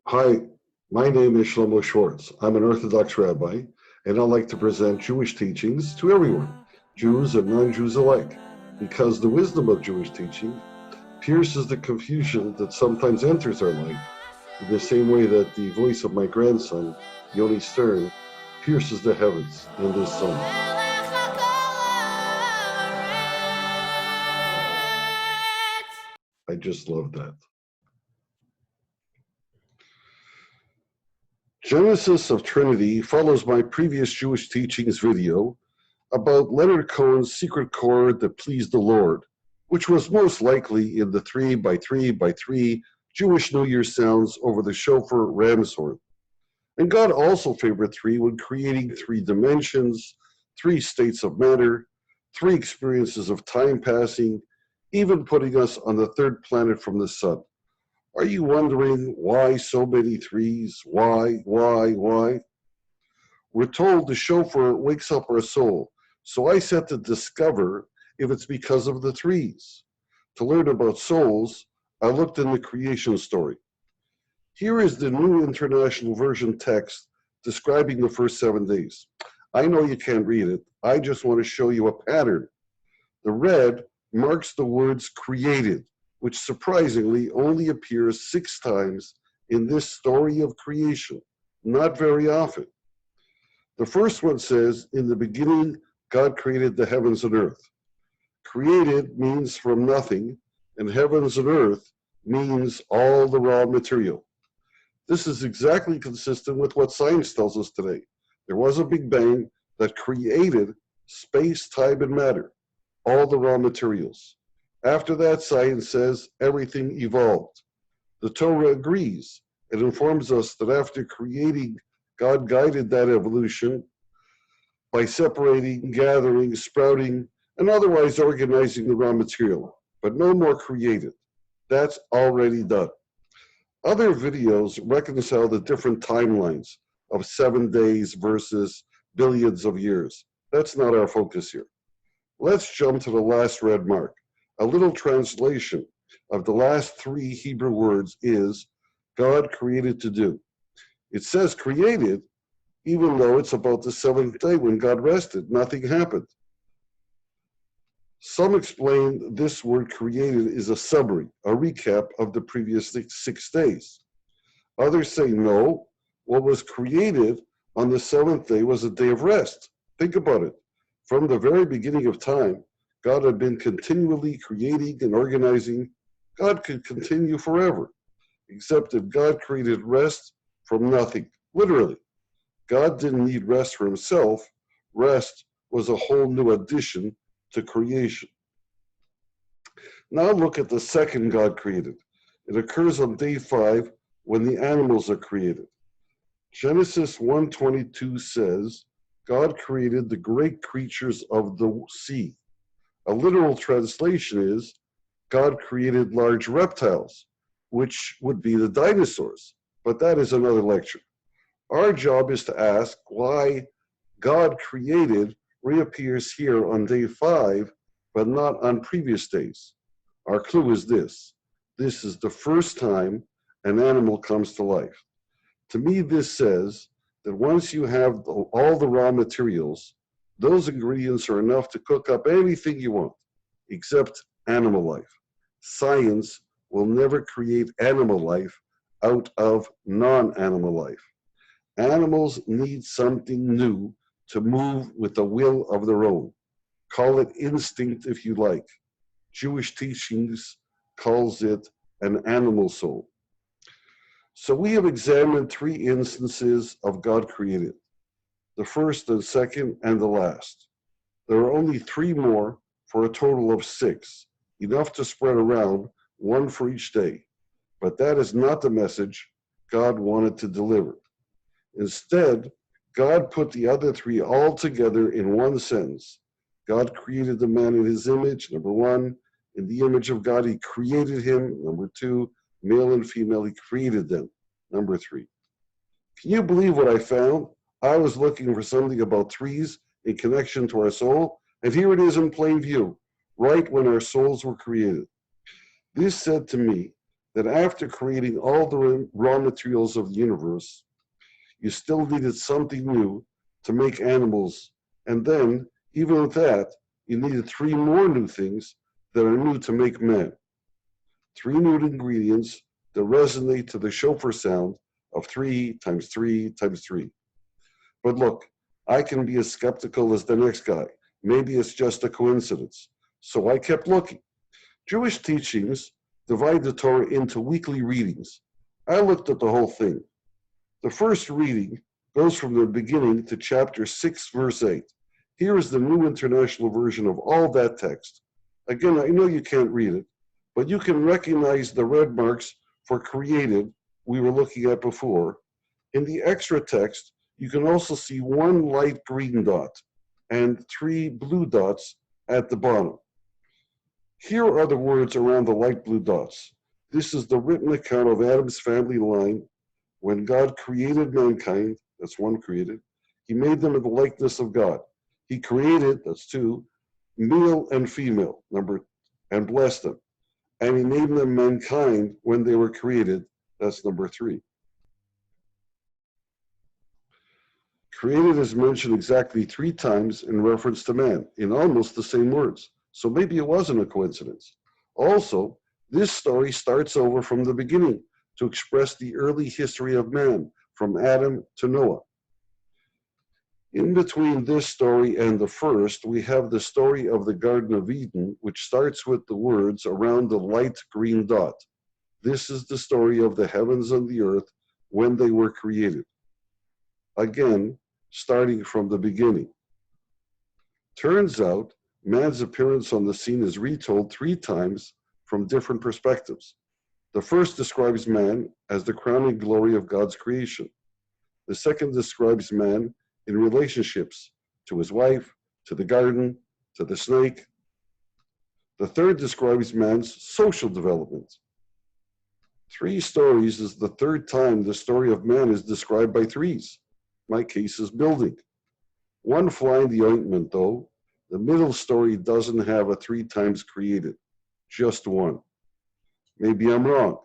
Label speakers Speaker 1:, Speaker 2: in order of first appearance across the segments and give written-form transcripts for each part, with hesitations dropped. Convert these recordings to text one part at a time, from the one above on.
Speaker 1: Hi, my name is Shlomo Schwartz. I'm an Orthodox rabbi, and I like to present Jewish teachings to everyone, Jews and non-Jews alike, because the wisdom of Jewish teaching pierces the confusion that sometimes enters our life, in the same way that the voice of my grandson, Yoni Stern, pierces the heavens in this song. I just love that. Genesis of Trinity follows my previous Jewish teachings video about Leonard Cohen's secret chord that pleased the Lord, which was most likely in the 3 by 3 by 3 Jewish New Year sounds over the Shofar ram's horn. And God also favored 3 when creating 3 dimensions, 3 states of matter, 3 experiences of time passing, even putting us on the 3rd planet from the sun. Are you wondering why so many 3s? Why? We're told the shofar wakes up our soul, so I set to discover if it's because of the 3s. To learn about souls, I looked in the creation story. Here is the New International Version text describing the first 7 days. I know you can't read it. I just want to show you a pattern. The red marks the words created, which surprisingly only appears 6 times in this story of creation, not very often. The first one says, in the beginning, God created the heavens and earth. Created means from nothing, and heavens and earth means all the raw material. This is exactly consistent with what science tells us today. There was a Big Bang that created space, time, and matter, all the raw materials. After that, science says everything evolved. The Torah agrees. It informs us that after creating, God guided that evolution by separating, gathering, sprouting, and otherwise organizing the raw material, but no more created. That's already done. Other videos reconcile the different timelines of 7 days versus billions of years. That's not our focus here. Let's jump to the last red mark. A little translation of the last 3 Hebrew words is God created to do. It says created, even though it's about the 7th day when God rested. Nothing happened. Some explain this word created is a summary, a recap of the previous 6 days. Others say no, what was created on the 7th day was a day of rest. Think about it. From the very beginning of time, God had been continually creating and organizing. God could continue forever, except that God created rest from nothing, literally. God didn't need rest for himself. Rest was a whole new addition to creation. Now look at the second God created. It occurs on day 5 when the animals are created. Genesis 1:22 says, God created the great creatures of the sea. A literal translation is, God created large reptiles, which would be the dinosaurs, but that is another lecture. Our job is to ask why God created reappears here on day 5, but not on previous days. Our clue is this. This is the first time an animal comes to life. To me, this says that once you have all the raw materials, those ingredients are enough to cook up anything you want, except animal life. Science will never create animal life out of non-animal life. Animals need something new to move with the will of their own. Call it instinct if you like. Jewish teachings calls it an animal soul. So we have examined 3 instances of God created, the first, the second, and the last. There are only 3 more for a total of 6, enough to spread around, 1 for each day. But that is not the message God wanted to deliver. Instead, God put the other 3 all together in one sentence. God created the man in his image, number 1. In the image of God, he created him, number 2. Male and female, he created them, number 3. Can you believe what I found? I was looking for something about 3s in connection to our soul, and here it is in plain view, right when our souls were created. This said to me that after creating all the raw materials of the universe, you still needed something new to make animals. And then, even with that, you needed three more new things that are new to make man. Three new ingredients that resonate to the shofar sound of 3 times 3 times 3. But look, I can be as skeptical as the next guy. Maybe it's just a coincidence. So I kept looking. Jewish teachings divide the Torah into weekly readings. I looked at the whole thing. The first reading goes from the beginning to chapter 6, verse 8. Here is the New International Version of all that text. Again, I know you can't read it, but you can recognize the red marks for created we were looking at before. In the extra text, you can also see one light green dot and 3 blue dots at the bottom. Here are the words around the light blue dots. This is the written account of Adam's family line. When God created mankind, that's one created, he made them in the likeness of God. He created, that's 2, male and female, and blessed them. And he named them mankind when they were created, that's number 3. Created is mentioned exactly 3 times in reference to man, in almost the same words. So maybe it wasn't a coincidence. Also, this story starts over from the beginning to express the early history of man, from Adam to Noah. In between this story and the first, we have the story of the Garden of Eden, which starts with the words around the light green dot. This is the story of the heavens and the earth when they were created. Again, starting from the beginning. Turns out, man's appearance on the scene is retold 3 times from different perspectives. The first describes man as the crowning glory of God's creation. The second describes man in relationships to his wife, to the garden, to the snake. The third describes man's social development. 3 stories is the third time the story of man is described by 3s. My case is building. 1 fly in the ointment, though. The middle story doesn't have a 3 times created, just 1. Maybe I'm wrong.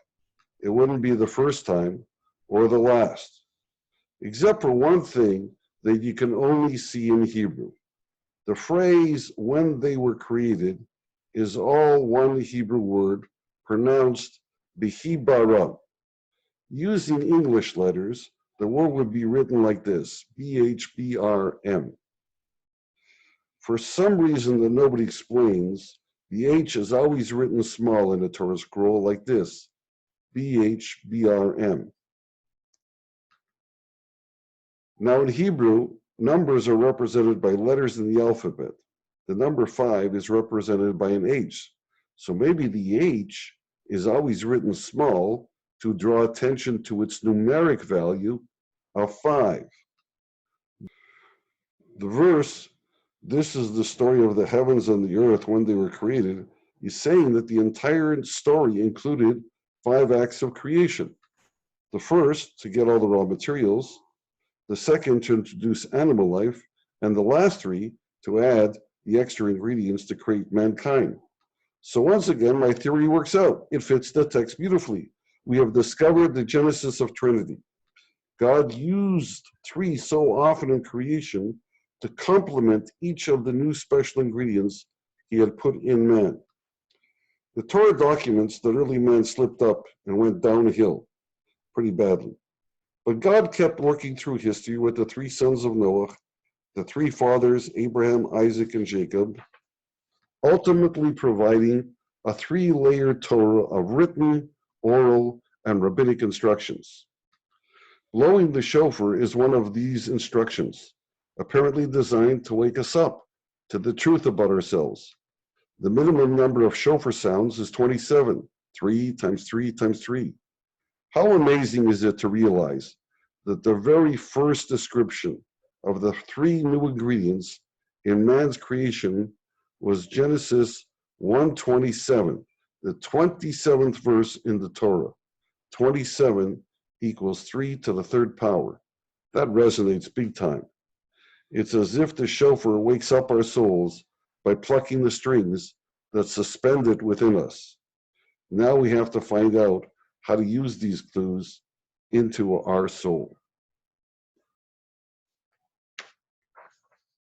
Speaker 1: It wouldn't be the first time or the last, except for one thing that you can only see in Hebrew. The phrase, when they were created, is all one Hebrew word pronounced bihibara. Using English letters, the word would be written like this, BHBRM. For some reason that nobody explains, the H is always written small in the Torah scroll like this, BHBRM. Now in Hebrew, numbers are represented by letters in the alphabet. The number 5 is represented by an H. So maybe the H is always written small to draw attention to its numeric value of 5. The verse, this is the story of the heavens and the earth when they were created, is saying that the entire story included 5 acts of creation. The first, to get all the raw materials. The second, to introduce animal life. And the last 3, to add the extra ingredients to create mankind. So once again, my theory works out. It fits the text beautifully. We have discovered the genesis of Trinity. God used 3 so often in creation to complement each of the new special ingredients he had put in man. The Torah documents that early man slipped up and went downhill pretty badly. But God kept working through history with the 3 sons of Noah, the 3 fathers, Abraham, Isaac, and Jacob, ultimately providing a 3-layered Torah of written, oral, and rabbinic instructions. Blowing the shofar is one of these instructions, apparently designed to wake us up to the truth about ourselves. The minimum number of shofar sounds is 27, 3 times 3 times 3. How amazing is it to realize that the very first description of the 3 new ingredients in man's creation was Genesis 1:27, the 27th verse in the Torah. 27 equals 3 to the 3rd power. That resonates big time. It's as if the shofar wakes up our souls by plucking the strings that suspend it within us. Now we have to find out how to use these clues into our soul.